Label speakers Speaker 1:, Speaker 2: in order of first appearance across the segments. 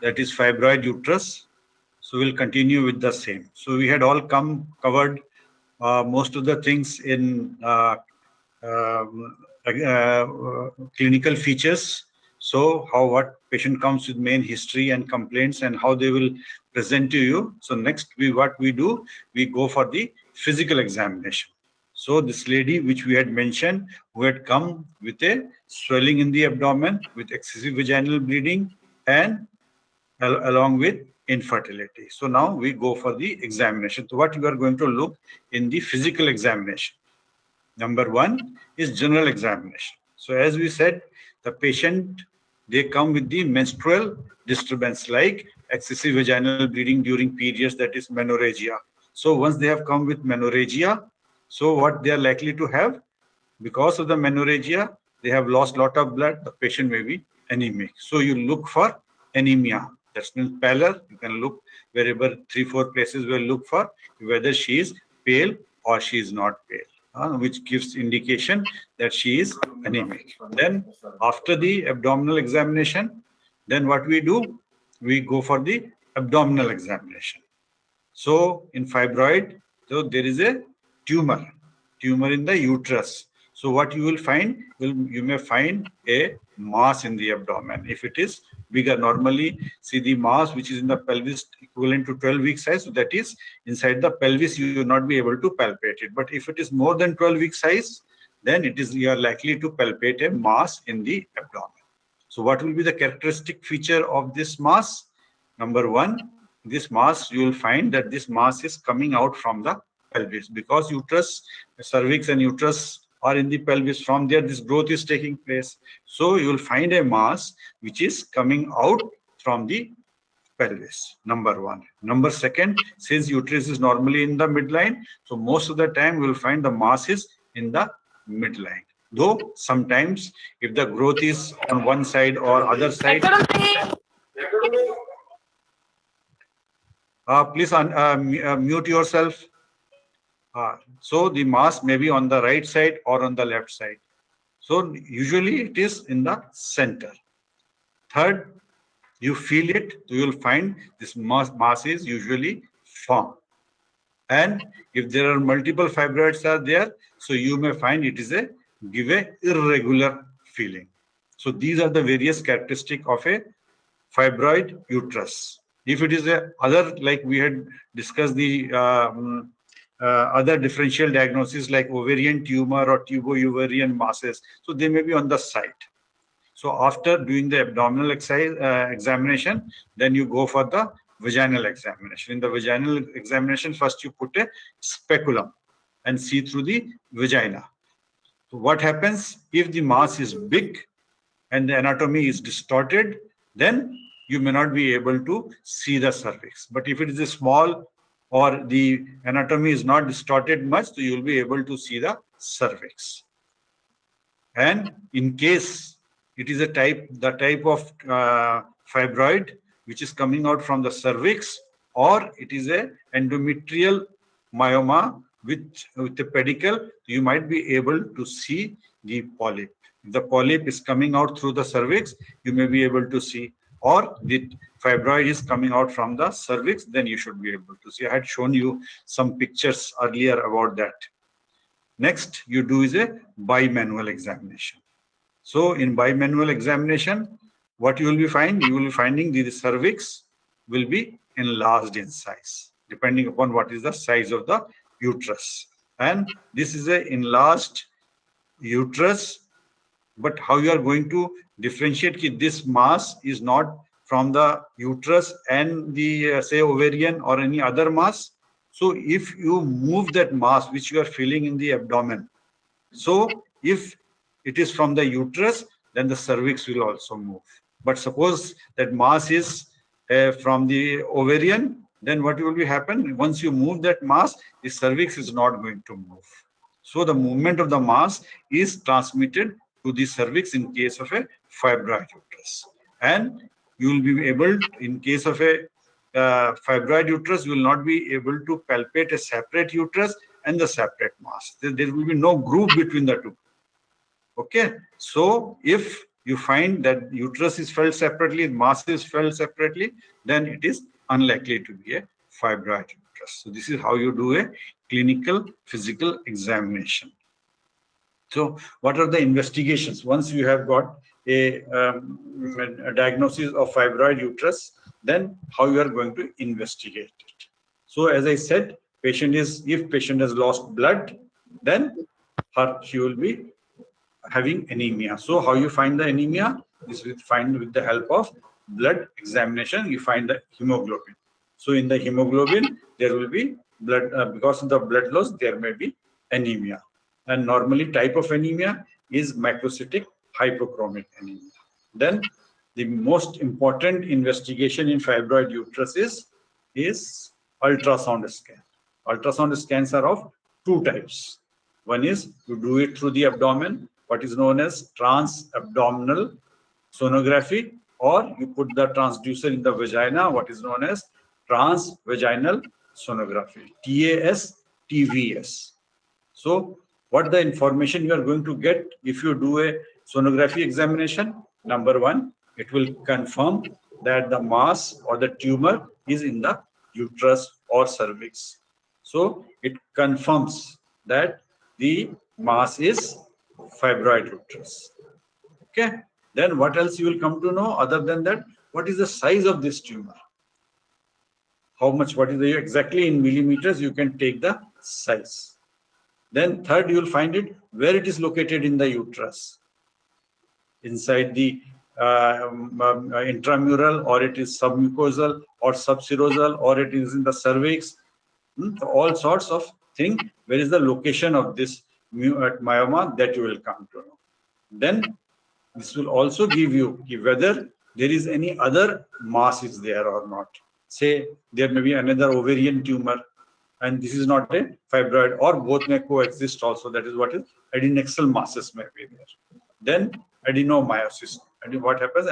Speaker 1: that is fibroid uterus. So we'll continue with the same. So we had all covered most of the things in clinical features. So what patient comes with main history and complaints and how they will present to you. So next what we do, we go for the physical examination. So this lady which we had mentioned, who had come with a swelling in the abdomen with excessive vaginal bleeding and along with infertility. So now we go for the examination. So what you are going to look in the physical examination. Number one is general examination. So as we said, the patient, they come with the menstrual disturbance like excessive vaginal bleeding during periods, that is menorrhagia. So once they have come with menorrhagia, so what they are likely to have, because of the menorrhagia, they have lost lot of blood, the patient may be anemic. So you look for anemia. That means pallor. You can look wherever 3-4 places will look for whether she is pale or she is not pale, which gives indication that she is anemic. Then after the abdominal examination, then what we do? We go for the abdominal examination. So in fibroid, so there is a tumor in the uterus. So what you will find, you may find a mass in the abdomen. If it is bigger, normally see the mass which is in the pelvis equivalent to 12 week size, so that is inside the pelvis, you will not be able to palpate it. But if it is more than 12 week size, then you are likely to palpate a mass in the abdomen. So what will be the characteristic feature of this mass? Number one, this mass, you will find that this mass is coming out from the pelvis, because uterus, cervix and uterus are in the pelvis. From there, this growth is taking place. So you will find a mass which is coming out from the pelvis. Number one. Number second, since uterus is normally in the midline, so most of the time we will find the mass is in the midline. Though sometimes if the growth is on one side or other side, please mute yourself. So the mass may be on the right side or on the left side. So usually it is in the center. Third, you feel it, you will find this mass is usually firm. And if there are multiple fibroids are there, so you may find it is give a irregular feeling. So these are the various characteristics of a fibroid uterus. If it is a other, like we had discussed the other differential diagnosis like ovarian tumor or tubo-ovarian masses, so they may be on the side. So after doing the abdominal examination, then you go for the vaginal examination. In the vaginal examination, first you put a speculum and see through the vagina. So what happens if the mass is big and the anatomy is distorted, then you may not be able to see the cervix. But if it is a small or the anatomy is not distorted much, so you will be able to see the cervix. And in case it is the type of fibroid which is coming out from the cervix, or it is a endometrial myoma with a pedicle, you might be able to see the polyp. If the polyp is coming out through the cervix, you may be able to see, or the fibroid is coming out from the cervix, then you should be able to see. I had shown you some pictures earlier about that. Next, you do is a bimanual examination. So in bimanual examination, what you will be finding? You will be finding the cervix will be enlarged in size, depending upon what is the size of the uterus. And this is an enlarged uterus, but how you are going to differentiate that this mass is not from the uterus and the say ovarian or any other mass? So if you move that mass which you are feeling in the abdomen, so if it is from the uterus, then the cervix will also move. But suppose that mass is from the ovarian, then what will be happen? Once you move that mass, the cervix is not going to move. So the movement of the mass is transmitted to the cervix in case of a fibroid uterus. And you will be able, in case of a fibroid uterus, you will not be able to palpate a separate uterus and the separate mass. There will be no groove between the two. Okay. So if you find that uterus is felt separately, mass is felt separately, then it is unlikely to be a fibroid uterus. So this is how you do a clinical physical examination. So what are the investigations? Once you have got a diagnosis of fibroid uterus, then how you are going to investigate it. So as I said, if patient has lost blood, then she will be having anemia. So how you find the anemia is with the help of blood examination. You find the hemoglobin. So in the hemoglobin there will be blood, because of the blood loss there may be anemia. And normally type of anemia is macrocytic hypochromic anemia. Then the most important investigation in fibroid uterus is ultrasound scan. Ultrasound scans are of two types. One is you do it through the abdomen, what is known as transabdominal sonography, or you put the transducer in the vagina, what is known as transvaginal sonography, TAS, TVS. So what the information you are going to get if you do a sonography examination? Number one, it will confirm that the mass or the tumor is in the uterus or cervix. So it confirms that the mass is fibroid uterus. Okay. Then what else you will come to know other than that? What is the size of this tumor? How much? What is the exactly in millimeters? You can take the size. Then third, you will find it where it is located in the uterus, inside the intramural, or it is submucosal or subserosal, or it is in the cervix. All sorts of things. Where is the location of this myoma that you will come to know. Then this will also give you whether there is any other mass is there or not. Say there may be another ovarian tumor, and this is not a fibroid, or both may coexist also. That is what is adnexal masses may be there. Then adenomyosis. And what happens?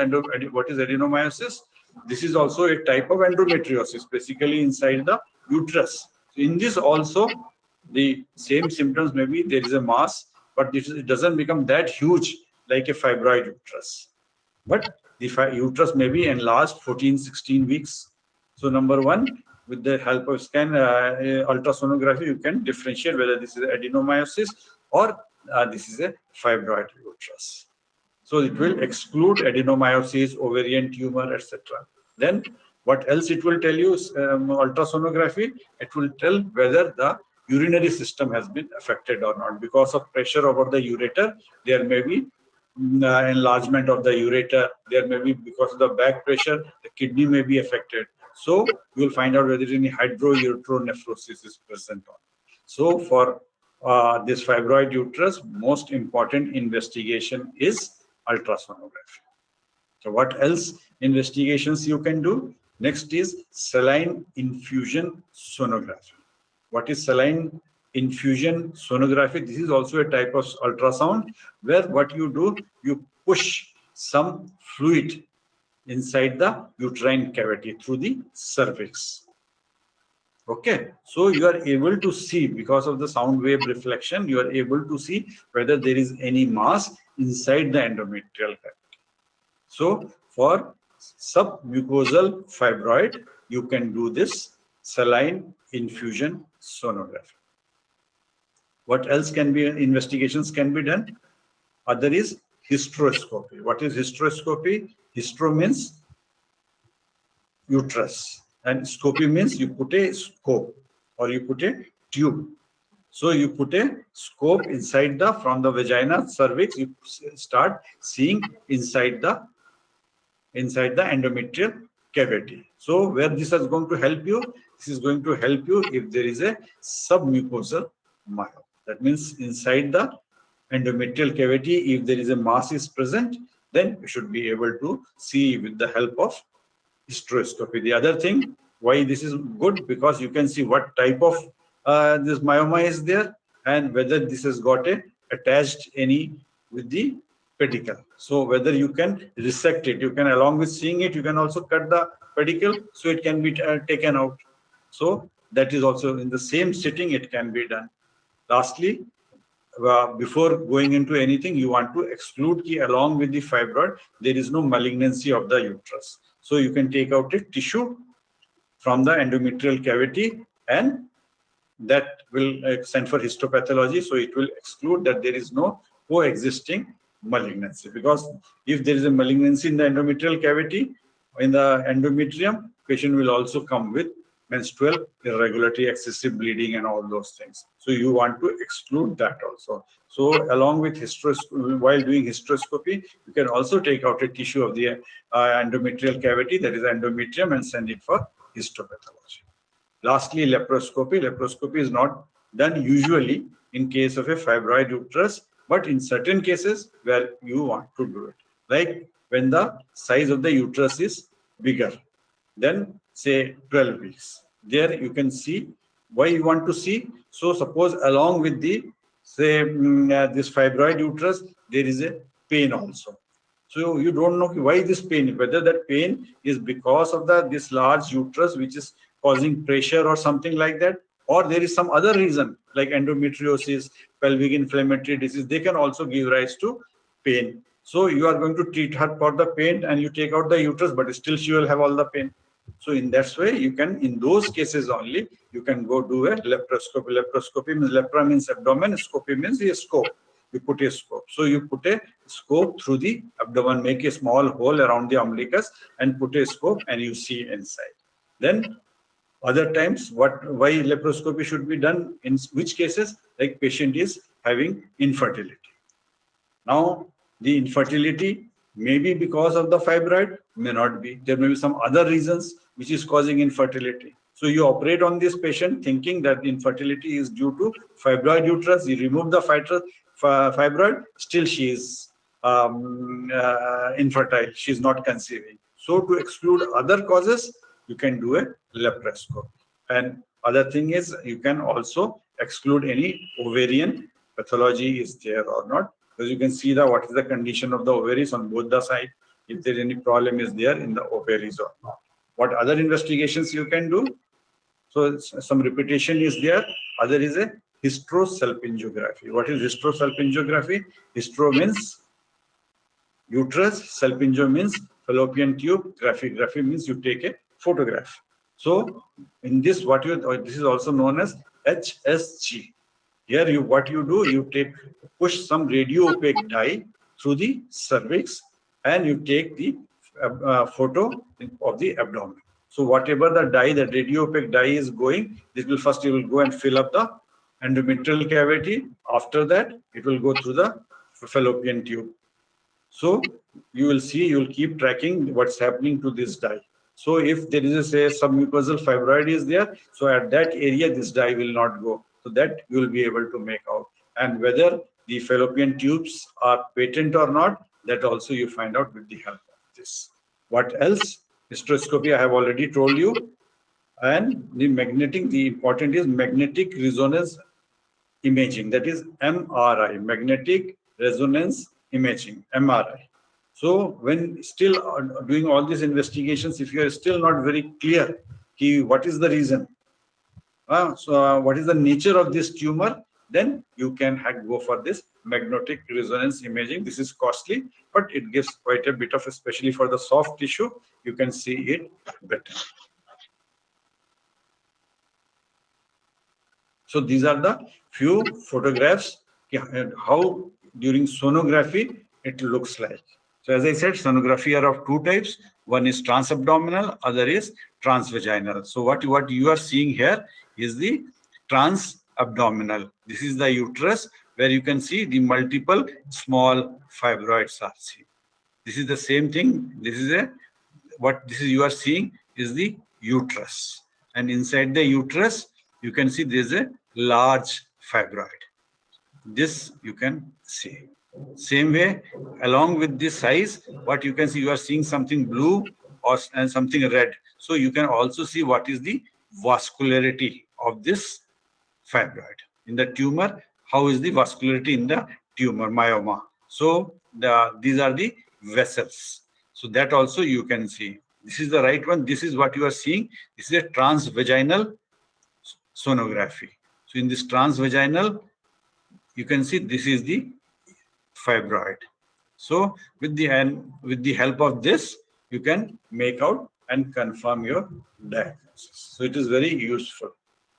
Speaker 1: What is adenomyosis? This is also a type of endometriosis, basically inside the uterus. So in this also, the same symptoms may be there is a mass, but it doesn't become that huge like a fibroid uterus. But the uterus may be enlarged 14, 16 weeks. So number one, with the help of scan ultrasonography, you can differentiate whether this is adenomyosis or this is a fibroid uterus. So it will exclude adenomyosis, ovarian tumor, etc. Then what else it will tell you? Ultrasonography, it will tell whether the urinary system has been affected or not. Because of pressure over the ureter, there may be enlargement of the ureter. There may be, because of the back pressure, the kidney may be affected. So you will find out whether any hydroureteronephrosis is present or not. So for this fibroid uterus, most important investigation is ultrasonography. So what else investigations you can do? Next is saline infusion sonography. What is saline infusion sonography? This is also a type of ultrasound where what you do, you push some fluid inside the uterine cavity through the cervix. Okay, so you are able to see, because of the sound wave reflection, you are able to see whether there is any mass inside the endometrial cavity. So for submucosal fibroid, you can do this saline infusion sonography. What else can be, investigations can be done? Other is hysteroscopy. What is hysteroscopy? Hystero means uterus, and scopy means you put a scope or you put a tube. So you put a scope inside from the vagina, cervix, you start seeing inside the endometrial cavity. So where this is going to help you? This is going to help you if there is a submucosal myoma. That means inside the endometrial cavity, if there is a mass is present, then you should be able to see with the help of hysteroscopy. The other thing, why this is good, because you can see what type of this myoma is there and whether this has got attached any with the pedicle. So whether you can resect it, you can, along with seeing it, you can also cut the pedicle so it can be taken out. So that is also in the same sitting it can be done. Lastly, before going into anything, you want to exclude along with the fibroid, there is no malignancy of the uterus. So you can take out a tissue from the endometrial cavity, and that will send for histopathology. So it will exclude that there is no coexisting malignancy, because if there is a malignancy in the endometrial cavity, in the endometrium, patient will also come with menstrual irregularity, excessive bleeding, and all those things. So you want to exclude that also. So along with hysteroscopy, while doing hysteroscopy, you can also take out a tissue of the endometrial cavity, that is endometrium, and send it for histopathology. Lastly, laparoscopy. Laparoscopy is not done usually in case of a fibroid uterus, but in certain cases where you want to do it, like when the size of the uterus is bigger than, say, 12 weeks. There you can see why you want to see. So suppose along with the, say, this fibroid uterus, there is a pain also. So you don't know why this pain, whether that pain is because of this large uterus which is causing pressure or something like that, or there is some other reason like endometriosis, pelvic inflammatory disease. They can also give rise to pain. So you are going to treat her for the pain and you take out the uterus, but still she will have all the pain. So in that way, you can, in those cases only, you can go do a laparoscopy. Laparoscopy means, lepra means abdomen, scopy means a scope. You put a scope. So you put a scope through the abdomen, make a small hole around the umbilicus and put a scope and you see inside. Then other times, why laparoscopy should be done, in which cases, like patient is having infertility. Now, the infertility may be because of the fibroid, may not be. There may be some other reasons which is causing infertility. So you operate on this patient thinking that infertility is due to fibroid uterus. You remove the fibroid, still she is infertile. She is not conceiving. So to exclude other causes, you can do a laparoscopy. And other thing is, you can also exclude any ovarian pathology is there or not, because you can see what is the condition of the ovaries on both the sides, if there any problem is there in the ovaries or not. What other investigations you can do? So some repetition is there. Other is a hysterosalpingography. What is hysterosalpingography? Hystero means uterus, salpingo means fallopian tube, graphy means you take a photograph. So in this, this is also known as HSG. Here, what you do, you push some radio opaque dye through the cervix, and you take the photo of the abdomen. So whatever the dye, the radio opaque dye is going, this will first, you will go and fill up the endometrial cavity. After that, it will go through the fallopian tube. So you will see, you will keep tracking what's happening to this dye. So if there is a, say, submucosal fibroid is there, so at that area, this dye will not go. So that you will be able to make out. And whether the fallopian tubes are patent or not, that also you find out with the help of this. What else? Hysteroscopy, I have already told you. And the important is magnetic resonance imaging, that is MRI, magnetic resonance imaging, MRI. So when still doing all these investigations, if you are still not very clear, what is the reason? What is the nature of this tumor? Then you can go for this magnetic resonance imaging. This is costly, but it gives quite a bit of, especially for the soft tissue, you can see it better. So these are the few photographs how during sonography it looks like. So as I said, sonography are of two types. One is transabdominal, other is transvaginal. So what you are seeing here is the transabdominal. This is the uterus where you can see the multiple small fibroids are seen. This is the same thing. This is you are seeing is the uterus, and inside the uterus you can see there is a large fibroid. This you can see. Same way, along with this size, what you can see, you are seeing something blue and something red. So you can also see what is the vascularity of this fibroid. In the tumor, how is the vascularity in the tumor, myoma? So these are the vessels. So that also you can see. This is the right one. This is what you are seeing. This is a transvaginal sonography. So in this transvaginal, You can see this is the fibroid. So with the help of this, you can make out and confirm your diagnosis. So it is very useful.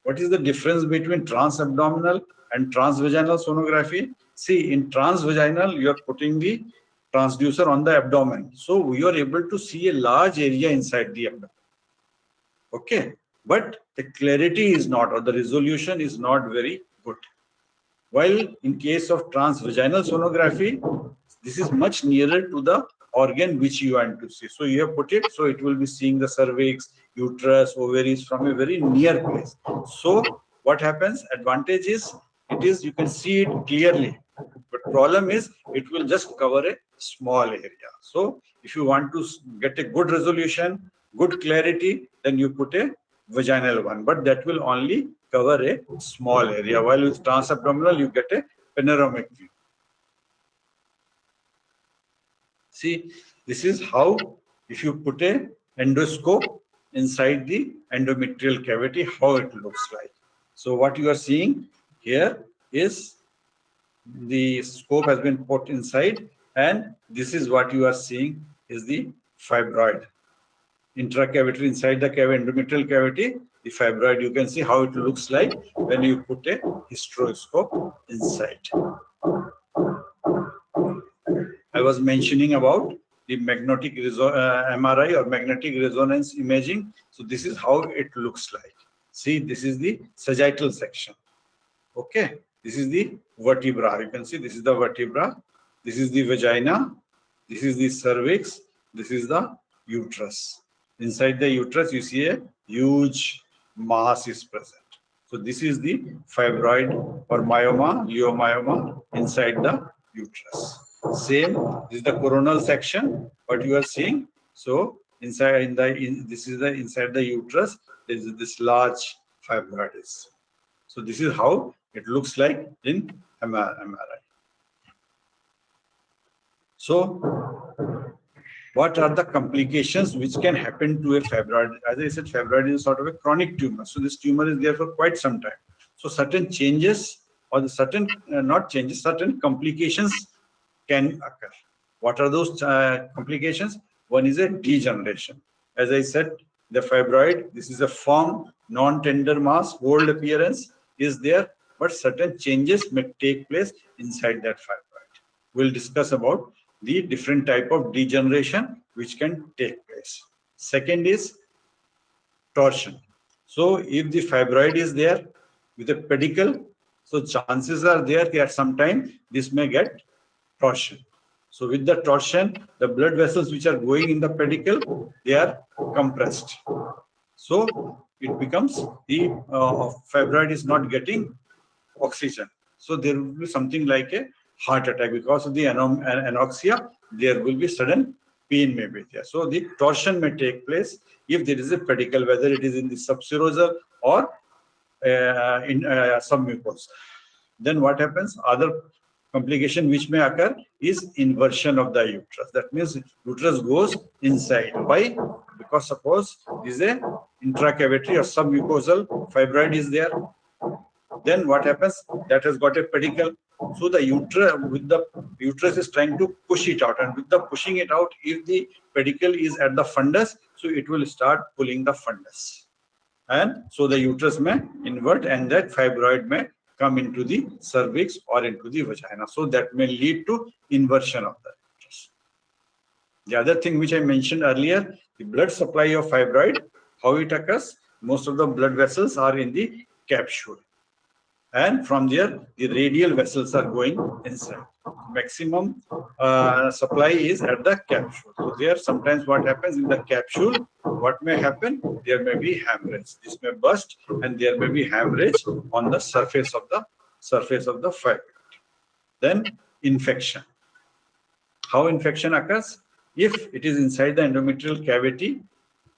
Speaker 1: What is the difference between transabdominal and transvaginal sonography? See, in transvaginal, you are putting the transducer on the abdomen. So you are able to see a large area inside the abdomen. Okay. But the clarity is not, or the resolution is not very good. While in case of transvaginal sonography, this is much nearer to the organ which you want to see. So you have put it, so it will be seeing the cervix, uterus, ovaries from a very near place. So what happens? Advantage is, you can see it clearly. But problem is, it will just cover a small area. So if you want to get a good resolution, good clarity, then you put a vaginal one, but that will only cover a small area. While with transabdominal, you get a panoramic view. See, this is how, if you put a endoscope inside the endometrial cavity, how it looks like. So what you are seeing here is the scope has been put inside, and this is what you are seeing is the fibroid. Intracavitary inside the endometrial cavity, the fibroid. You can see how it looks like when you put a hysteroscope inside. I was mentioning about the magnetic MRI or magnetic resonance imaging. So this is how it looks like. See, this is the sagittal section. Okay, this is the vertebra. You can see this is the vertebra. This is the vagina. This is the cervix. This is the uterus. Inside the uterus, you see a huge mass is present. So this is the fibroid or myoma, leiomyoma inside the uterus. Same, this is the coronal section. What you are seeing. So inside this is the inside the uterus. There is this large fibroid. So this is how it looks like in MRI. So what are the complications which can happen to a fibroid? As I said, fibroid is sort of a chronic tumor. So this tumor is there for quite some time. So certain changes or the certain, not changes, certain complications can occur. What are those complications? One is a degeneration. As I said, the fibroid, this is a firm, non-tender mass, old appearance is there, but certain changes may take place inside that fibroid. We'll discuss about the different type of degeneration which can take place. Second is torsion. So if the fibroid is there with a pedicle, so chances are there that sometime this may get torsion. So with the torsion, the blood vessels which are going in the pedicle, they are compressed. So it becomes the fibroid is not getting oxygen. So there will be something like a heart attack because of the anoxia. There will be sudden pain may be there. So the torsion may take place if there is a pedicle, whether it is in the subserosal or in submucous. Then what happens? Other complication which may occur is inversion of the uterus. That means uterus goes inside. Why? Because suppose there is a intracavitary or submucosal fibroid is there. Then what happens? That has got a pedicle. So the uterus is trying to push it out, and with the pushing it out, if the pedicle is at the fundus, so it will start pulling the fundus, and so the uterus may invert, and that fibroid may come into the cervix or into the vagina. So that may lead to inversion of the uterus. The other thing which I mentioned earlier, the blood supply of fibroid, how it occurs? Most of the blood vessels are in the capsule. And from there, the radial vessels are going inside. Maximum supply is at the capsule. So there, sometimes what happens in the capsule, what may happen? There may be hemorrhage. This may burst, and there may be hemorrhage on the surface of the fibroid. Then infection. How infection occurs? If it is inside the endometrial cavity,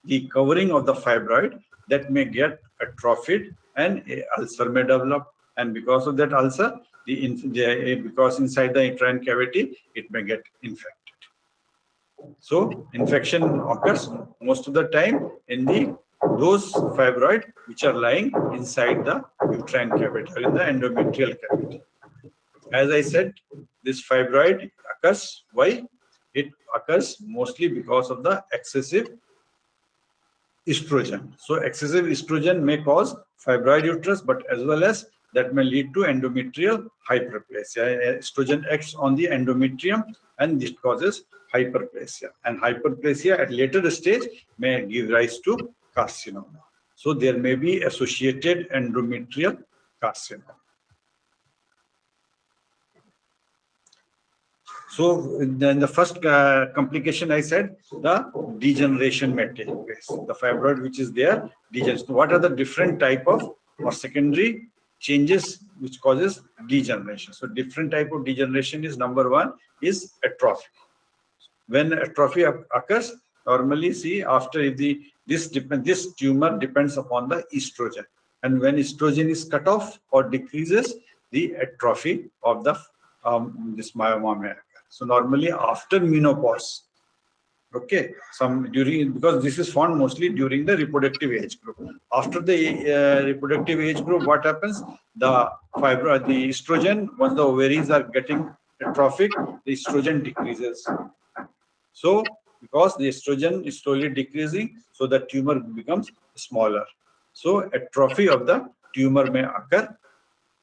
Speaker 1: the covering of the fibroid that may get atrophied, and an ulcer may develop. And because of that ulcer, because inside the uterine cavity, it may get infected. So infection occurs most of the time in those fibroid which are lying inside the uterine cavity or in the endometrial cavity. As I said, this fibroid occurs. Why? It occurs mostly because of the excessive estrogen. So excessive estrogen may cause fibroid uterus, but as well as that may lead to endometrial hyperplasia. Estrogen acts on the endometrium and this causes hyperplasia. And hyperplasia at later stage may give rise to carcinoma. So there may be associated endometrial carcinoma. So then the first complication I said, the degeneration may take place. The fibroid which is there, degenerates. What are the different type of or secondary changes which causes degeneration? So different type of degeneration is number one is atrophy. When atrophy occurs, normally see after this tumor depends upon the estrogen, and when estrogen is cut off or decreases, the atrophy of the this myoma may occur. So normally after menopause, okay, because this is found mostly during the reproductive age group. After the reproductive age group, what happens? The estrogen, once the ovaries are getting atrophic, the estrogen decreases. So because the estrogen is slowly decreasing, so the tumor becomes smaller. So atrophy of the tumor may occur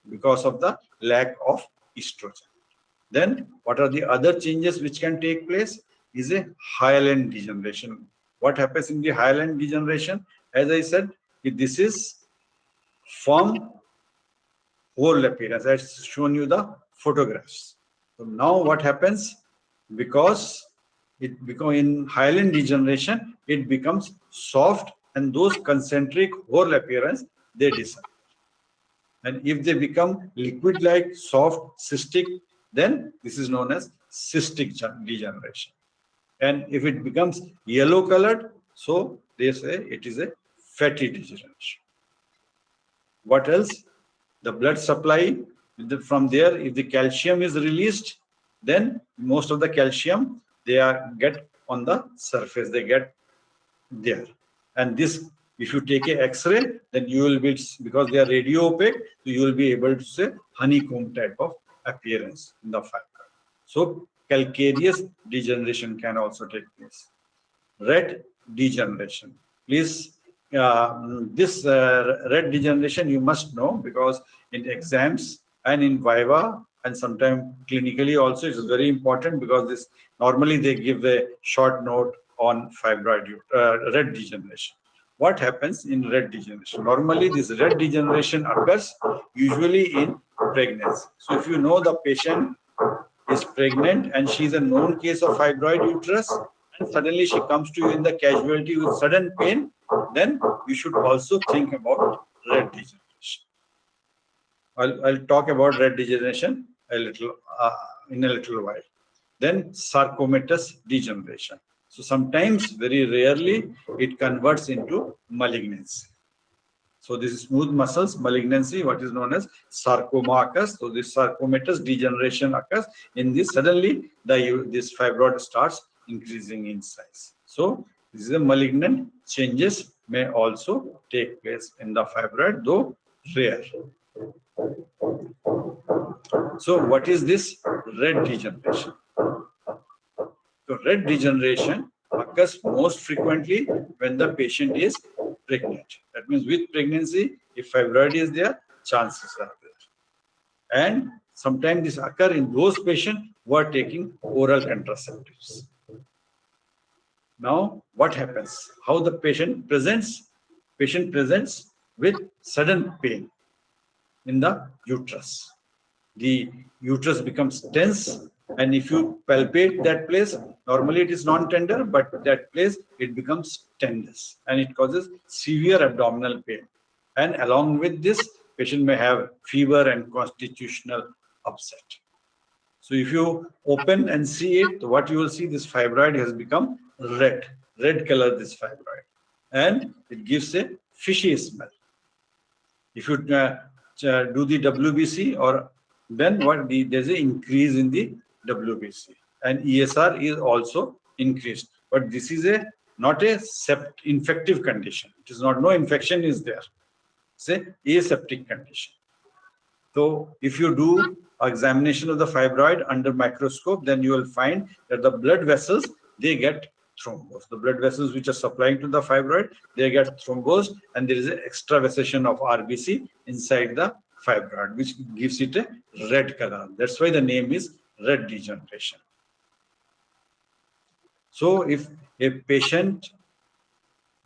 Speaker 1: because of the lack of estrogen. Then what are the other changes which can take place is a hyaline degeneration. What happens in the hyaline degeneration? As I said, this is firm whole appearance. I've shown you the photographs. So now what happens? Because in hyaline degeneration, it becomes soft, and those concentric whole appearance, they disappear. And if they become liquid-like, soft, cystic, then this is known as cystic degeneration. And if it becomes yellow-colored, so they say it is a fatty degeneration. What else? The blood supply, from there, if the calcium is released, then most of the calcium, get on the surface, they get there. And this, if you take a X-ray, then you will be, because they are radio opaque, so you will be able to say honeycomb type of appearance in the fibroid. So calcareous degeneration can also take place. Red degeneration. Please, this red degeneration you must know, because in exams and in viva and sometimes clinically also it is very important, because this normally they give a short note on fibroid red degeneration. What happens in red degeneration? Normally this red degeneration occurs usually in pregnancy. So if you know the patient is pregnant and she is a known case of fibroid uterus, and suddenly she comes to you in the casualty with sudden pain, then you should also think about red degeneration. I'll talk about red degeneration in a little while. Then sarcomatous degeneration. So sometimes, very rarely, it converts into malignancy. So this is smooth muscles malignancy, what is known as sarcoma occurs. So this sarcomatous degeneration occurs in this. Suddenly, this fibroid starts increasing in size. So this is a malignant changes may also take place in the fibroid, though rare. So what is this red degeneration? So red degeneration occurs most frequently when the patient is pregnant. That means with pregnancy, if fibroid is there, chances are there. And sometimes this occurs in those patients who are taking oral contraceptives. Now, what happens? How the patient presents? Patient presents with sudden pain in the uterus. The uterus becomes tense, and if you palpate that place, normally it is non-tender, but that place it becomes tendous, and it causes severe abdominal pain. And along with this, patient may have fever and constitutional upset. So if you open and see it, what you will see, this fibroid has become red color, this fibroid, and it gives a fishy smell. If you do the WBC, or then there's an increase in the WBC, and ESR is also increased. But this is not a infective condition. It is not, no infection is there. It's an aseptic condition. So if you do examination of the fibroid under microscope, then you will find that the blood vessels, they get thrombosed. The blood vessels which are supplying to the fibroid, they get thrombosed, and there is an extravasation of RBC inside the fibroid, which gives it a red color. That's why the name is red degeneration. So if a patient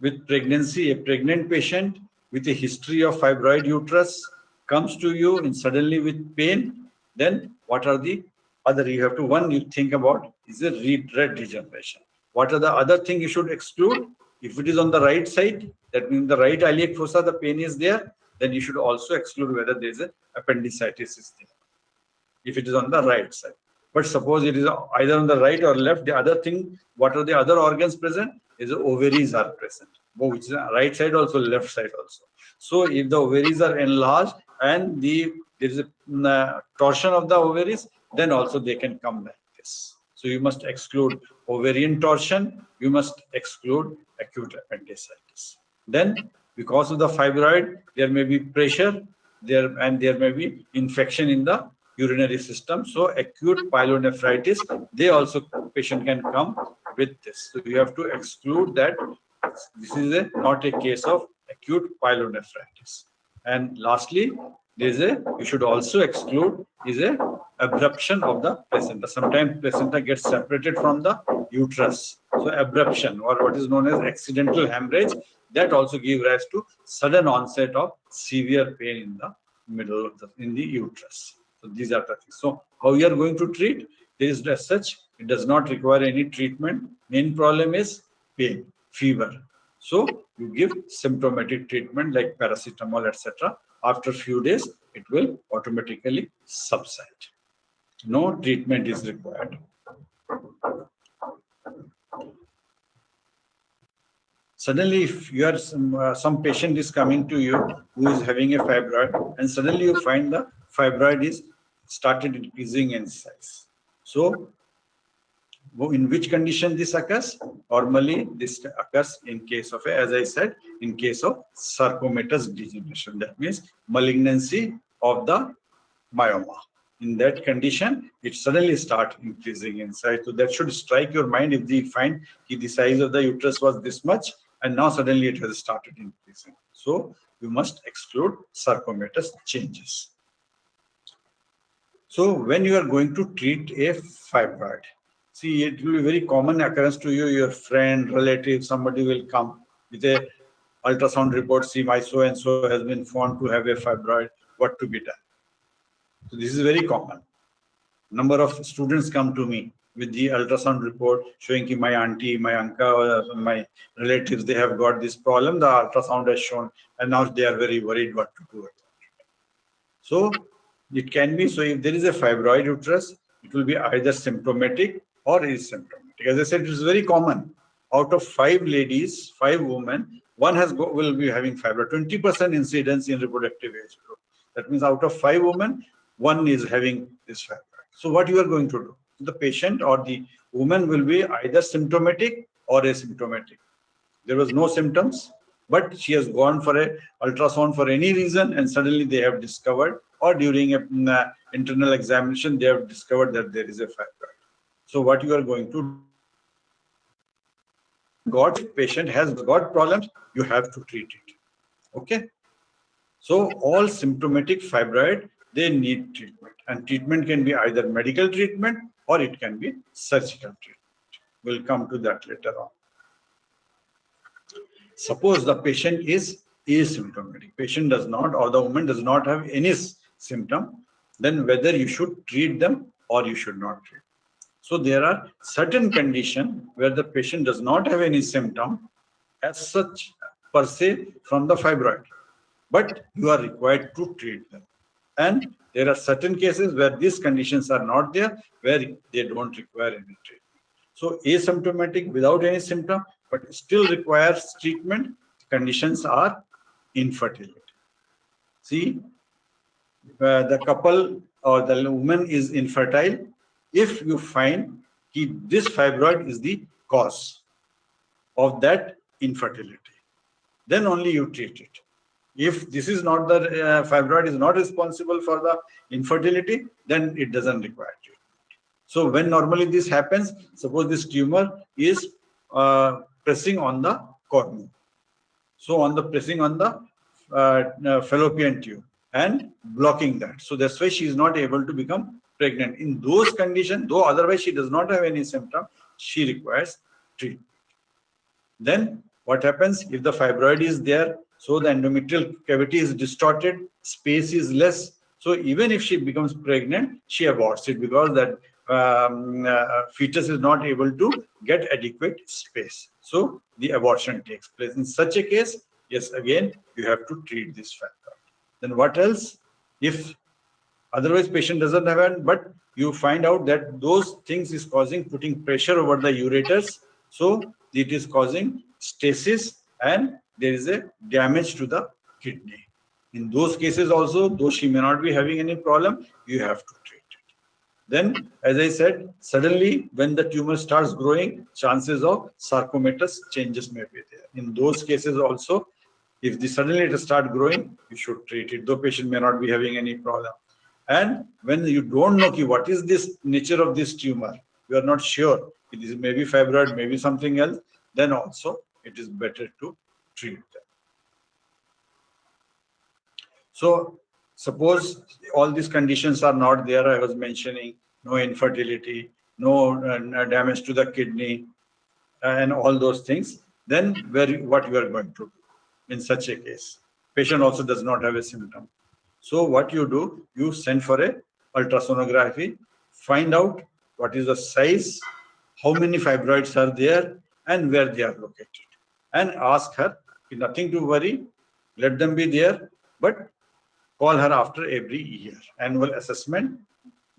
Speaker 1: with pregnancy, a pregnant patient with a history of fibroid uterus comes to you and suddenly with pain, then what are the other, you have to, one you think about is a red degeneration. What are the other thing you should exclude? If it is on the right side, that means the right iliac fossa, the pain is there, then you should also exclude whether there is a appendicitis is there, if it is on the right side. But suppose it is either on the right or left, the other thing, what are the other organs present? Is the ovaries are present, which is right side also, left side also. So if the ovaries are enlarged and there is a torsion of the ovaries, then also they can come like this. So you must exclude ovarian torsion, you must exclude acute appendicitis. Then because of the fibroid, there may be pressure there, and there may be infection in the urinary system. So acute pyelonephritis, they also, patient can come with this. So you have to exclude that this is not a case of acute pyelonephritis. And lastly, you should also exclude is a abruption of the placenta. Sometimes placenta gets separated from the uterus. So abruption, or what is known as accidental hemorrhage, that also gives rise to sudden onset of severe pain in the middle of in the uterus. So these are the things. So how you are going to treat? There is as such, it does not require any treatment. Main problem is pain, fever. So you give symptomatic treatment like paracetamol, etc. After few days, it will automatically subside. No treatment is required. Suddenly, if you are some patient is coming to you who is having a fibroid, and suddenly you find the fibroid is started increasing in size. So in which condition this occurs? Normally, this occurs in case of, as I said, in case of sarcomatous degeneration. That means malignancy of the myoma. In that condition, it suddenly starts increasing in size. So that should strike your mind if you find the size of the uterus was this much, and now suddenly it has started increasing. So you must exclude sarcomatous changes. So when you are going to treat a fibroid, see, it will be very common occurrence to you, your friend, relative, somebody will come with a ultrasound report, see my so-and-so has been found to have a fibroid, what to be done? So this is very common. Number of students come to me with the ultrasound report showing that my auntie, my uncle, my relatives, they have got this problem, the ultrasound has shown, and now they are very worried what to do. So it can be, so if there is a fibroid uterus, it will be either symptomatic or asymptomatic. As I said, it is very common. Out of 5 ladies, 5 women, one will be having fibroid. 20% incidence in reproductive age group. That means out of 5 women, one is having this fibroid. So what you are going to do? The patient or the woman will be either symptomatic or asymptomatic. There was no symptoms, but she has gone for a ultrasound for any reason, and suddenly they have discovered, or during a internal examination, they have discovered that there is a fibroid. So what you are going to do? Patient has got problems, you have to treat it. Okay. So all symptomatic fibroid, they need treatment, and treatment can be either medical treatment or it can be surgical treatment. We'll come to that later on. Suppose the patient is asymptomatic, patient does not, or the woman does not have any symptom, then whether you should treat them or you should not treat. So there are certain conditions where the patient does not have any symptom as such per se from the fibroid, but you are required to treat them. And there are certain cases where these conditions are not there, where they don't require any treatment. So asymptomatic without any symptom, but still requires treatment, conditions are infertility. See, the couple or the woman is infertile if you find this fibroid is the cause of that infertility. Then only you treat it. If this is not the fibroid is not responsible for the infertility, then it doesn't require treatment. So when normally this happens, suppose this tumor is pressing on the cornu. So on the pressing on the fallopian tube and blocking that. So that's why she is not able to become pregnant. In those conditions, though otherwise she does not have any symptom, she requires treatment. Then what happens if the fibroid is there? So the endometrial cavity is distorted, space is less. So even if she becomes pregnant, she aborts it because that fetus is not able to get adequate space. So the abortion takes place. In such a case, yes, again, you have to treat this fibroid. Then what else? If otherwise patient doesn't have it, but you find out that those things is putting pressure over the ureters, so it is causing stasis and there is a damage to the kidney. In those cases also, though she may not be having any problem, you have to treat it. Then, as I said, suddenly when the tumor starts growing, chances of sarcomatous changes may be there. In those cases also, if suddenly it start growing, you should treat it, though patient may not be having any problem. And when you don't know what is this nature of this tumor, you are not sure, it is maybe fibroid, maybe something else, then also it is better to treat them. So suppose all these conditions are not there, I was mentioning, no infertility, no damage to the kidney, and all those things, then what you are going to do in such a case? Patient also does not have a symptom. So what you do, you send for a ultrasonography, find out what is the size, how many fibroids are there, and where they are located. And ask her, nothing to worry, let them be there, but call her after every year. Annual assessment.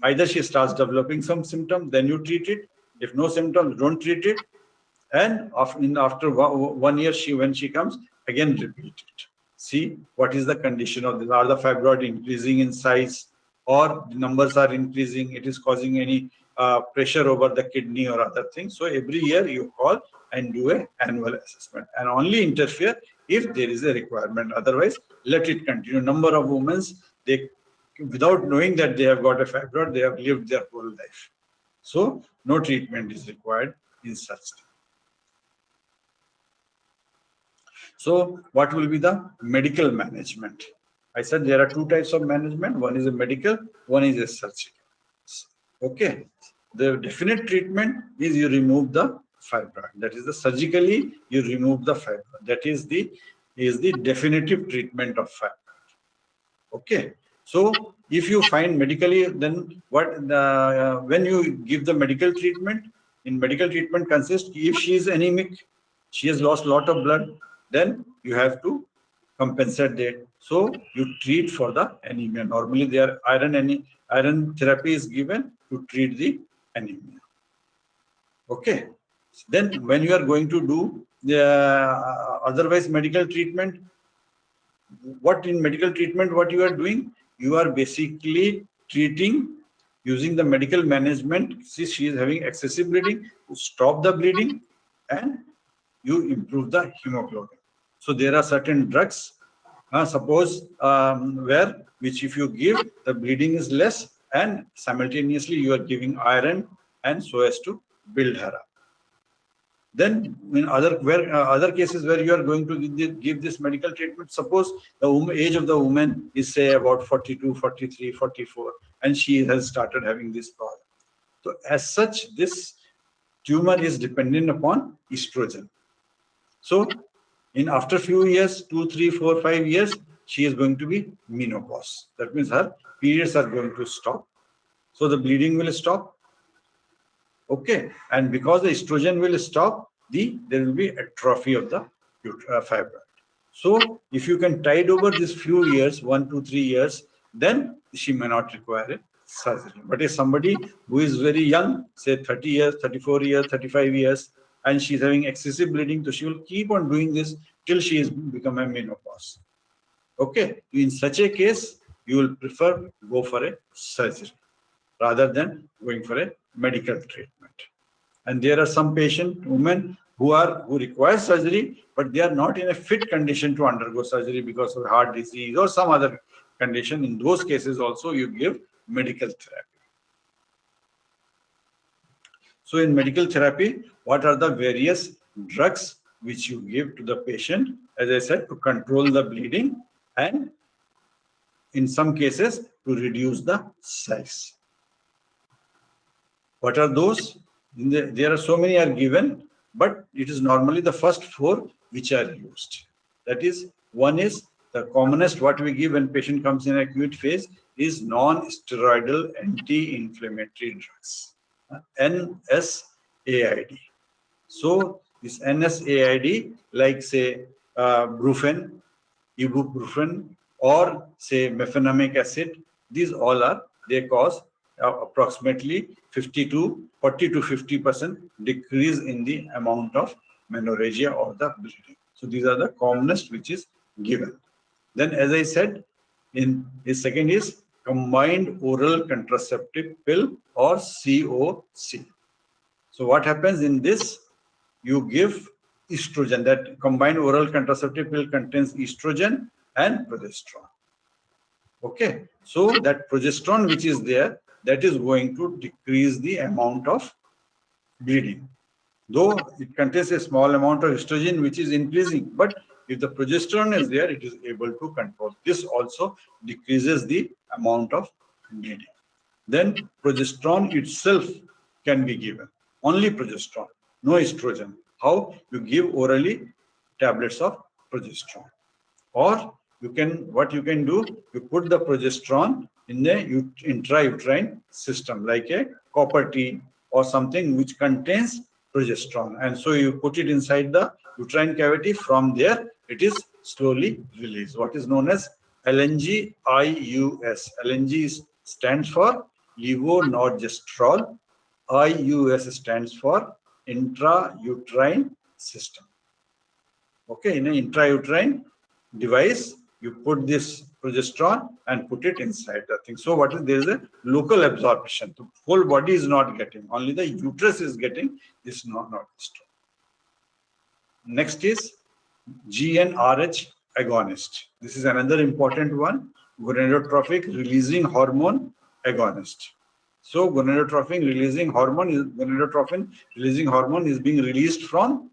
Speaker 1: Either she starts developing some symptom, then you treat it. If no symptoms, don't treat it. And after 1 year, when she comes, again repeat it. See what is the condition of this. Are the fibroid increasing in size, or the numbers are increasing? It is causing any pressure over the kidney or other things. So every year you call and do an annual assessment, and only interfere if there is a requirement. Otherwise, let it continue. Number of women, they, without knowing that they have got a fibroid, they have lived their whole life. So no treatment is required in such things. So what will be the medical management? I said there are two types of management. One is a medical, one is a surgical. Okay. The definite treatment is you remove the fibroid. That is the surgically you remove the fibroid. That is the definitive treatment of fibroid. Okay. So if you find medically, then when you give the medical treatment, in medical treatment consists, if she is anemic, she has lost a lot of blood, then you have to compensate that. So you treat for the anemia. Normally there iron therapy is given to treat the anemia. Okay. Then when you are going to do the otherwise medical treatment, what you are doing, you are basically treating using the medical management. See, she is having excessive bleeding, to stop the bleeding and you improve the hemoglobin. So there are certain drugs, suppose which if you give, the bleeding is less and simultaneously you are giving iron and so as to build her up. Then in other cases where you are going to give this medical treatment, suppose the age of the woman is say about 42, 43, 44, and she has started having this problem. So as such, this tumor is dependent upon estrogen. So in after few years, 2, 3, 4, 5 years, she is going to be menopause. That means her periods are going to stop. So the bleeding will stop. Okay, and because the estrogen will stop, there will be atrophy of the fibroid. So if you can tide over these few years, 1, 2, 3 years, then she may not require a surgery. But if somebody who is very young, say 30 years, 34 years, 35 years, and she's having excessive bleeding, so she will keep on doing this till she is become a menopause. Okay, in such a case, you will prefer go for a surgery rather than going for a medical treatment. And there are some women who require surgery, but they are not in a fit condition to undergo surgery because of heart disease or some other condition. In those cases also you give medical therapy. So in medical therapy, what are the various drugs which you give to the patient, as I said, to control the bleeding and in some cases to reduce the size. What are those? There are so many are given, but it is normally the first four which are used. That is, one is the commonest what we give when patient comes in acute phase is non-steroidal anti-inflammatory drugs, NSAID. So this NSAID, like say brufen, ibuprofen, or say mefenamic acid, these all are, they cause approximately 40 to 50% decrease in the amount of menorrhagia or the bleeding. So these are the commonest which is given. Then, as I said, in the second is combined oral contraceptive pill or COC. So what happens in this? You give estrogen. That combined oral contraceptive pill contains estrogen and progesterone. Okay, so that progesterone which is there, that is going to decrease the amount of bleeding. Though it contains a small amount of estrogen which is increasing, but if the progesterone is there, it is able to control. This also decreases the amount of bleeding. Then progesterone itself can be given. Only progesterone, no estrogen. How? You give orally tablets of progesterone. Or you can, what you can do, you put the progesterone in the intrauterine system, like a copper tea or something which contains progesterone. And so you put it inside the uterine cavity. From there, it is slowly released. What is known as LNG-IUS. LNG stands for levonorgestrel. IUS stands for intrauterine system. Okay, in an intrauterine device, you put this progesterone and put it inside the thing. So what is, there is a local absorption. The whole body is not getting, only the uterus is getting this progesterone. Next is GnRH agonist. This is another important one, gonadotrophic releasing hormone agonist. So gonadotrophin releasing hormone is being released from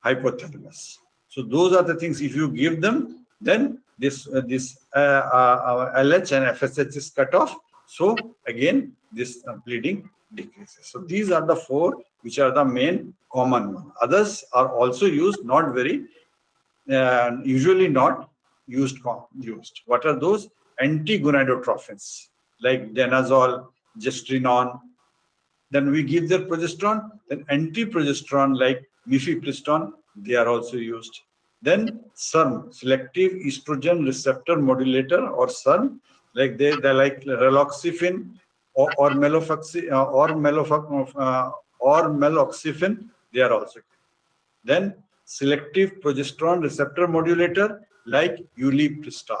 Speaker 1: hypothalamus. So those are the things. If you give them, then this LH and FSH is cut off. So again, this bleeding decreases. So these are the four which are the main common one. Others are also used, not very usually not used. What are those? Anti-gonadotrophins like danazol, gestrinone. Then we give their progesterone. Then anti-progesterone like mifepristone, they are also used. Then SERM, selective estrogen receptor modulator, or SERM, like they like raloxifene or meloxifene, they are also. Then selective progesterone receptor modulator like ulipristal.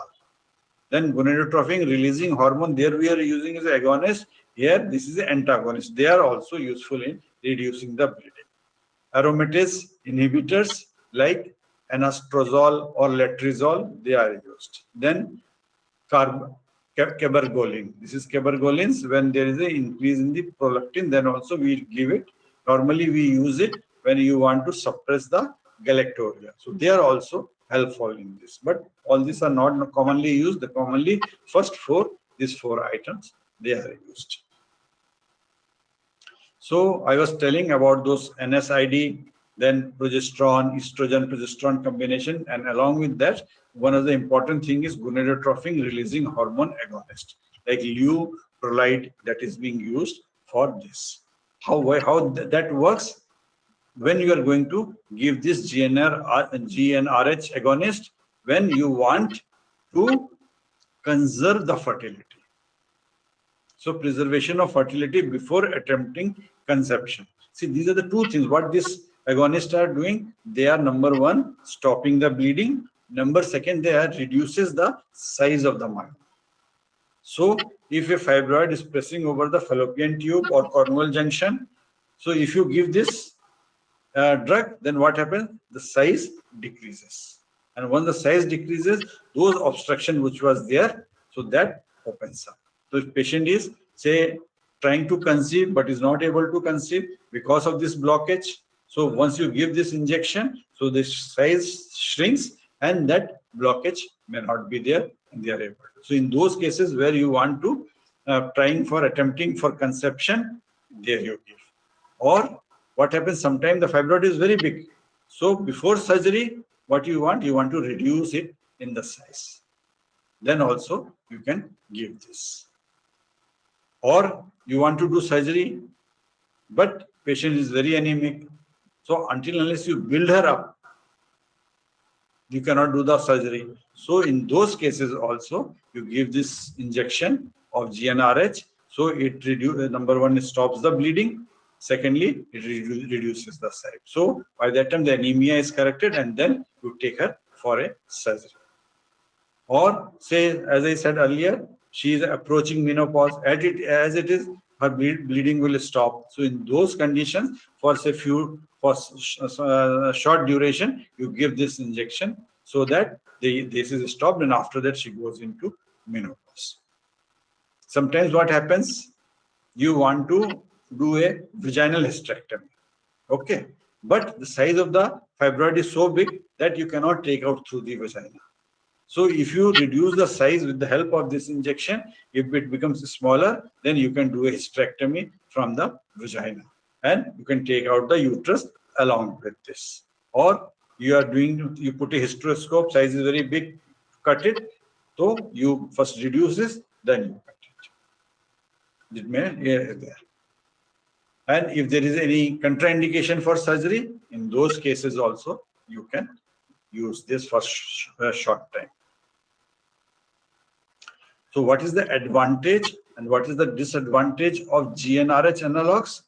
Speaker 1: Then gonadotrophin releasing hormone, there we are using as agonist. Here this is an antagonist. They are also useful in reducing the bleeding. Aromatase inhibitors like anastrozole or letrozole, they are used. Then cabergoline. This is cabergolines. When there is an increase in the prolactin, then also we give it. Normally we use it when you want to suppress the galactorrhea. So they are also helpful in this. But all these are not commonly used. The commonly first four, these four items, they are used. So I was telling about those NSAID, then progesterone, estrogen, progesterone combination, and along with that, one of the important thing is gonadotrophin releasing hormone agonist, like leuprolide, that is being used for this. How that works? When you are going to give this GnRH agonist, when you want to conserve the fertility. So preservation of fertility before attempting conception. See, these are the two things. What these agonists are doing, they are number one, stopping the bleeding. Number second, they are reduces the size of the myoma. So if a fibroid is pressing over the fallopian tube or cornual junction, so if you give this, drug, then what happens? The size decreases. And when the size decreases, those obstruction which was there, so that opens up. So if patient is, say, trying to conceive but is not able to conceive because of this blockage, so once you give this injection, so the size shrinks and that blockage may not be there and they are able to. So in those cases where you want to attempting for conception, there you give. Or what happens, sometimes the fibroid is very big. So before surgery, what you want to reduce it in the size. Then also you can give this. Or you want to do surgery, but patient is very anemic. So until unless you build her up, you cannot do the surgery. So in those cases also, you give this injection of GnRH. So it number one, it stops the bleeding. Secondly, it reduces the size. So by that time, the anemia is corrected, and then you take her for a surgery. Or say, as I said earlier, she is approaching menopause. As it is, her bleeding will stop. So in those conditions, for say short duration, you give this injection so that this is stopped, and after that she goes into menopause. Sometimes what happens, you want to do a vaginal hysterectomy. Okay, but the size of the fibroid is so big that you cannot take out through the vagina. So if you reduce the size with the help of this injection, if it becomes smaller, then you can do a hysterectomy from the vagina and you can take out the uterus along with this. Or you put a hysteroscope, size is very big, cut it. So you first reduce this, then you cut it. It may there. And if there is any contraindication for surgery, in those cases also, you can use this for a short time. So what is the advantage and what is the disadvantage of GnRH analogs?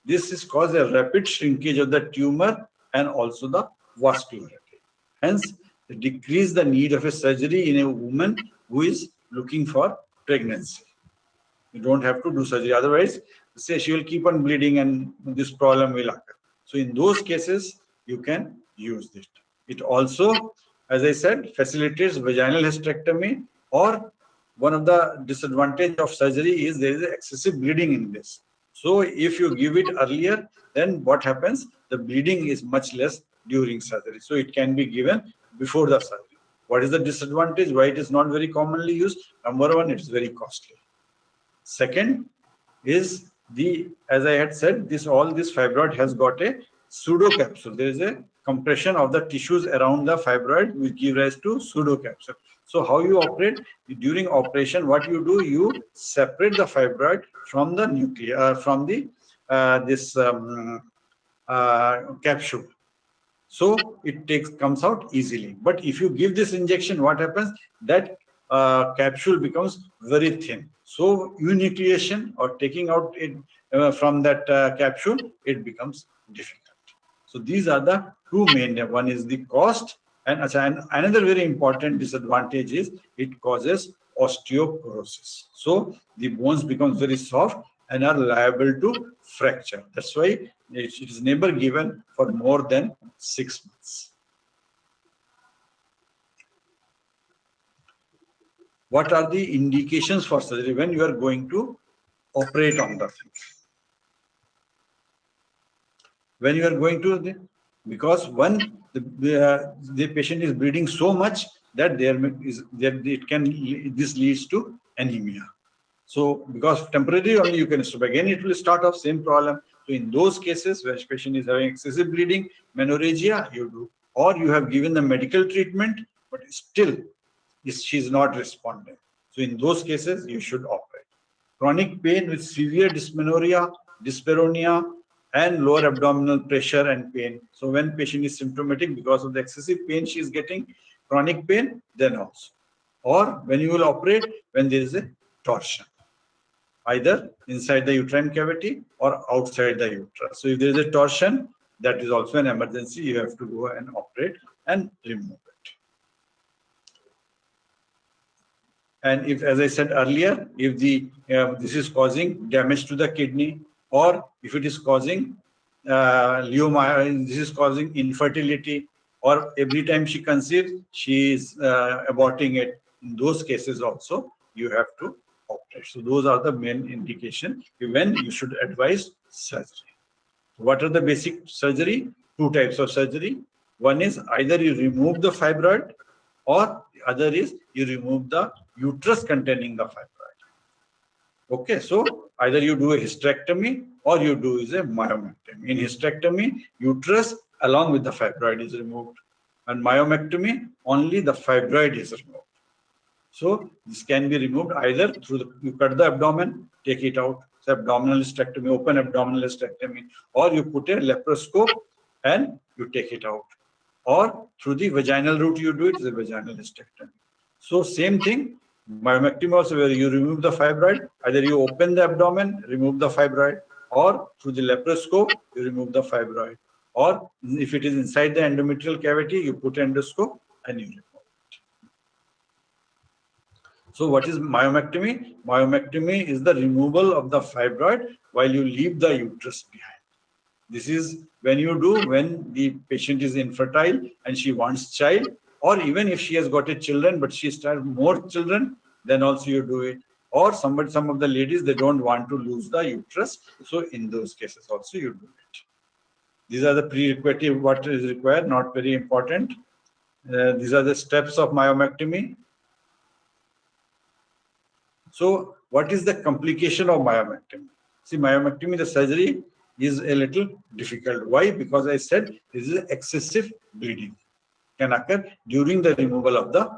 Speaker 1: This is cause a rapid shrinkage of the tumor and also the vascularity. Hence, decrease the need of a surgery in a woman who is looking for pregnancy. You don't have to do surgery. Otherwise, say she will keep on bleeding and this problem will occur. So in those cases, you can use it. It also, as I said, facilitates vaginal hysterectomy, or one of the disadvantage of surgery is there is excessive bleeding in this. So if you give it earlier, then what happens? The bleeding is much less during surgery. So it can be given before the surgery. What is the disadvantage? Why it is not very commonly used? Number one, it's very costly. Second is as I had said, all this fibroid has got a pseudocapsule. There is a compression of the tissues around the fibroid which gives rise to pseudocapsule. So how you operate? During operation, what you do, you separate the fibroid from the nucleus, from the capsule. So it comes out easily. But if you give this injection, what happens? That capsule becomes very thin. So enucleation or taking out it from that capsule, it becomes difficult. So these are the two main. One is the cost, and another very important disadvantage is it causes osteoporosis. So the bones become very soft and are liable to fracture. That's why it is never given for more than 6 months. What are the indications for surgery when you are going to operate on the thing? When you are going to, because the patient is bleeding so much that this leads to anemia. So because temporarily only you can stop, again it will start off same problem. So in those cases where patient is having excessive bleeding, menorrhagia, you do, or you have given the medical treatment, but still she is not responding. So in those cases, you should operate. Chronic pain with severe dysmenorrhea, dyspareunia, and lower abdominal pressure and pain. So when patient is symptomatic because of the excessive pain she is getting, chronic pain, then also. Or when you will operate, when there is a torsion, either inside the uterine cavity or outside the uterus. So if there is a torsion, that is also an emergency. You have to go and operate and remove it. And if, as I said earlier, if this is causing damage to the kidney, or if it is causing this is causing infertility, or every time she conceives, she is aborting it. In those cases also, you have to operate. So those are the main indication when you should advise surgery. What are the basic surgery? Two types of surgery. One is either you remove the fibroid, or the other is you remove the uterus containing the fibroid. Okay, so either you do a hysterectomy or you do is a myomectomy. In hysterectomy, uterus along with the fibroid is removed, and myomectomy, only the fibroid is removed. So this can be removed either through you cut the abdomen, take it out, it's abdominal hysterectomy, open abdominal hysterectomy, or you put a laparoscope and you take it out, or through the vaginal route you do it, is a vaginal hysterectomy. So same thing, myomectomy also, where you remove the fibroid, either you open the abdomen, remove the fibroid, or through the laparoscope you remove the fibroid, or if it is inside the endometrial cavity, you put endoscope and you remove. So what is myomectomy? Myomectomy is the removal of the fibroid while you leave the uterus behind. This is when you do when the patient is infertile and she wants child, or even if she has got a children but she starts more children, then also you do it. Or some of the ladies, they don't want to lose the uterus, so in those cases also you do it. These are the prerequisite what is required, not very important. These are the steps of myomectomy. So what is the complication of myomectomy? See, myomectomy, the surgery is a little difficult. Why? Because I said this is excessive bleeding can occur during the removal of the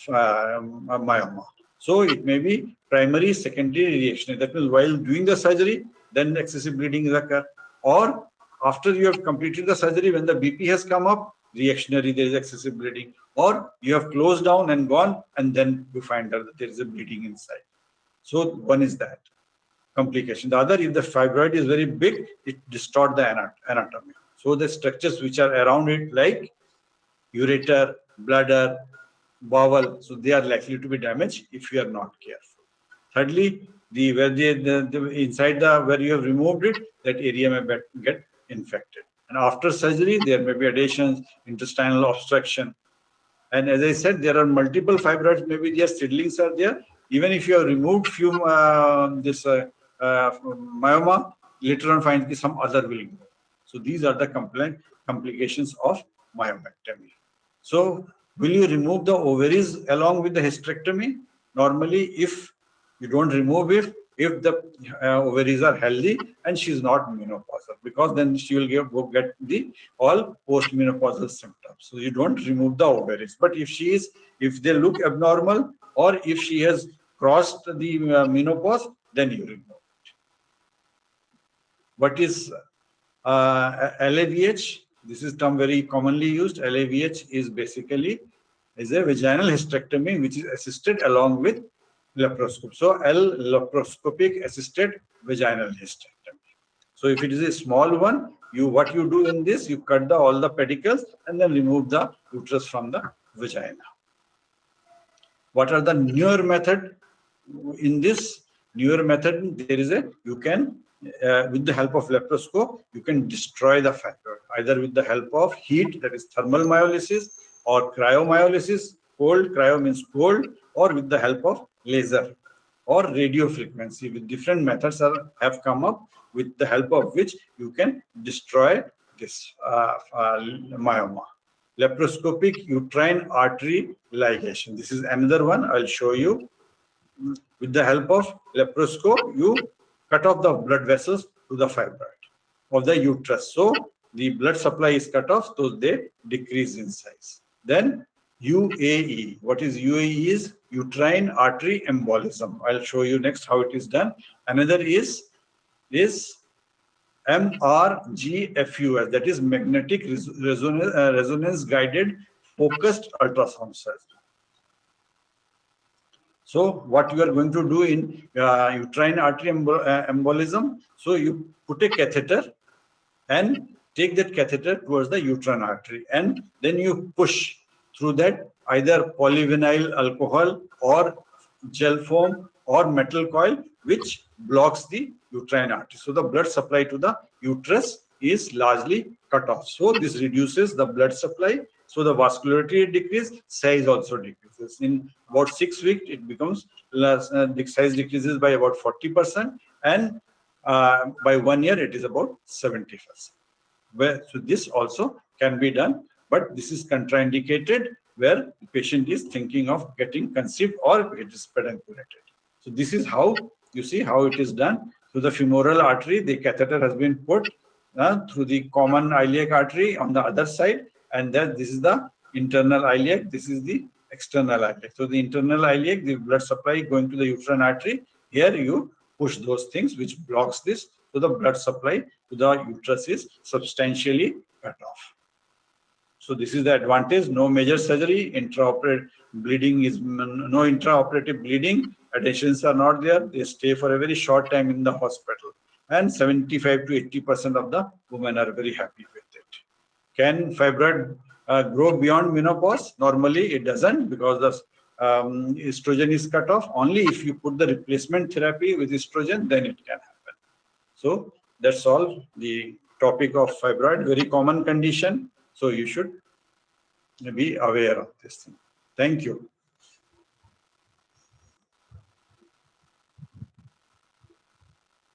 Speaker 1: myoma. So it may be primary, secondary, reactionary. That means while doing the surgery, then excessive bleeding is occur. Or after you have completed the surgery, when the BP has come up, reactionary, there is excessive bleeding. Or you have closed down and gone, and then you find out that there is a bleeding inside. So one is that complication. The other, if the fibroid is very big, it distorts the anatomy. So the structures which are around it, like ureter, bladder, bowel, so they are likely to be damaged if you are not careful. Thirdly, the inside the where you have removed it, that area may get infected. And after surgery, there may be adhesions, intestinal obstruction. And as I said, there are multiple fibroids. Maybe their seedlings are there. Even if you have removed few this myoma, later on find some other will grow. So these are the complications of myomectomy. So will you remove the ovaries along with the hysterectomy? Normally, if you don't remove it, if the ovaries are healthy and she is not menopausal, because then she will get the all postmenopausal symptoms. So you don't remove the ovaries. But if they look abnormal, or if she has crossed the menopause, then you remove it. What is lavh? This is term very commonly used. Lavh is basically a vaginal hysterectomy which is assisted along with laparoscopy. So laparoscopic assisted vaginal hysterectomy. So if it is a small one, what you do in this, you cut all the pedicles and then remove the uterus from the vagina. What are the newer method? In this newer method, there is you can with the help of laparoscope, you can destroy the fibroid either with the help of heat, that is thermal myolysis, or cryomyolysis. Cold, cryo means cold, or with the help of laser or radio frequency. With different methods have come up with the help of which you can destroy this myoma. Laparoscopic uterine artery ligation. This is another one I'll show you. With the help of laparoscope, you cut off the blood vessels to the fibroid of the uterus. So the blood supply is cut off, so they decrease in size. Then UAE. What is UAE? Is uterine artery embolism. I'll show you next how it is done. Another is MRGFUS, that is magnetic resonance guided focused ultrasound surgery. So what you are going to do in uterine artery embolism, so you put a catheter and take that catheter towards the uterine artery, and then you push through that either polyvinyl alcohol or gel foam or metal coil, which blocks the uterine artery. So the blood supply to the uterus is largely cut off. So this reduces the blood supply. So the vascularity decreases, size also decreases. In about 6 weeks, it becomes less, the size decreases by about 40%, and by 1 year, it is about 70%. So this also can be done, but this is contraindicated where the patient is thinking of getting conceived or it is pedunculated. So this is how you see how it is done. Through the femoral artery, the catheter has been put through the common iliac artery on the other side, and then this is the internal iliac, this is the external iliac. So the internal iliac, the blood supply going to the uterine artery, here you push those things which blocks this, so the blood supply to the uterus is substantially cut off. So this is the advantage. No major surgery, intraoperative bleeding is no intraoperative bleeding. Adhesions are not there. They stay for a very short time in the hospital, and 75 to 80% of the women are very happy with it. Can fibroid grow beyond menopause? Normally, it doesn't, because the estrogen is cut off. Only if you put the replacement therapy with estrogen, then it can happen. So that's all the topic of fibroid, very common condition. So you should be aware of this thing. Thank you.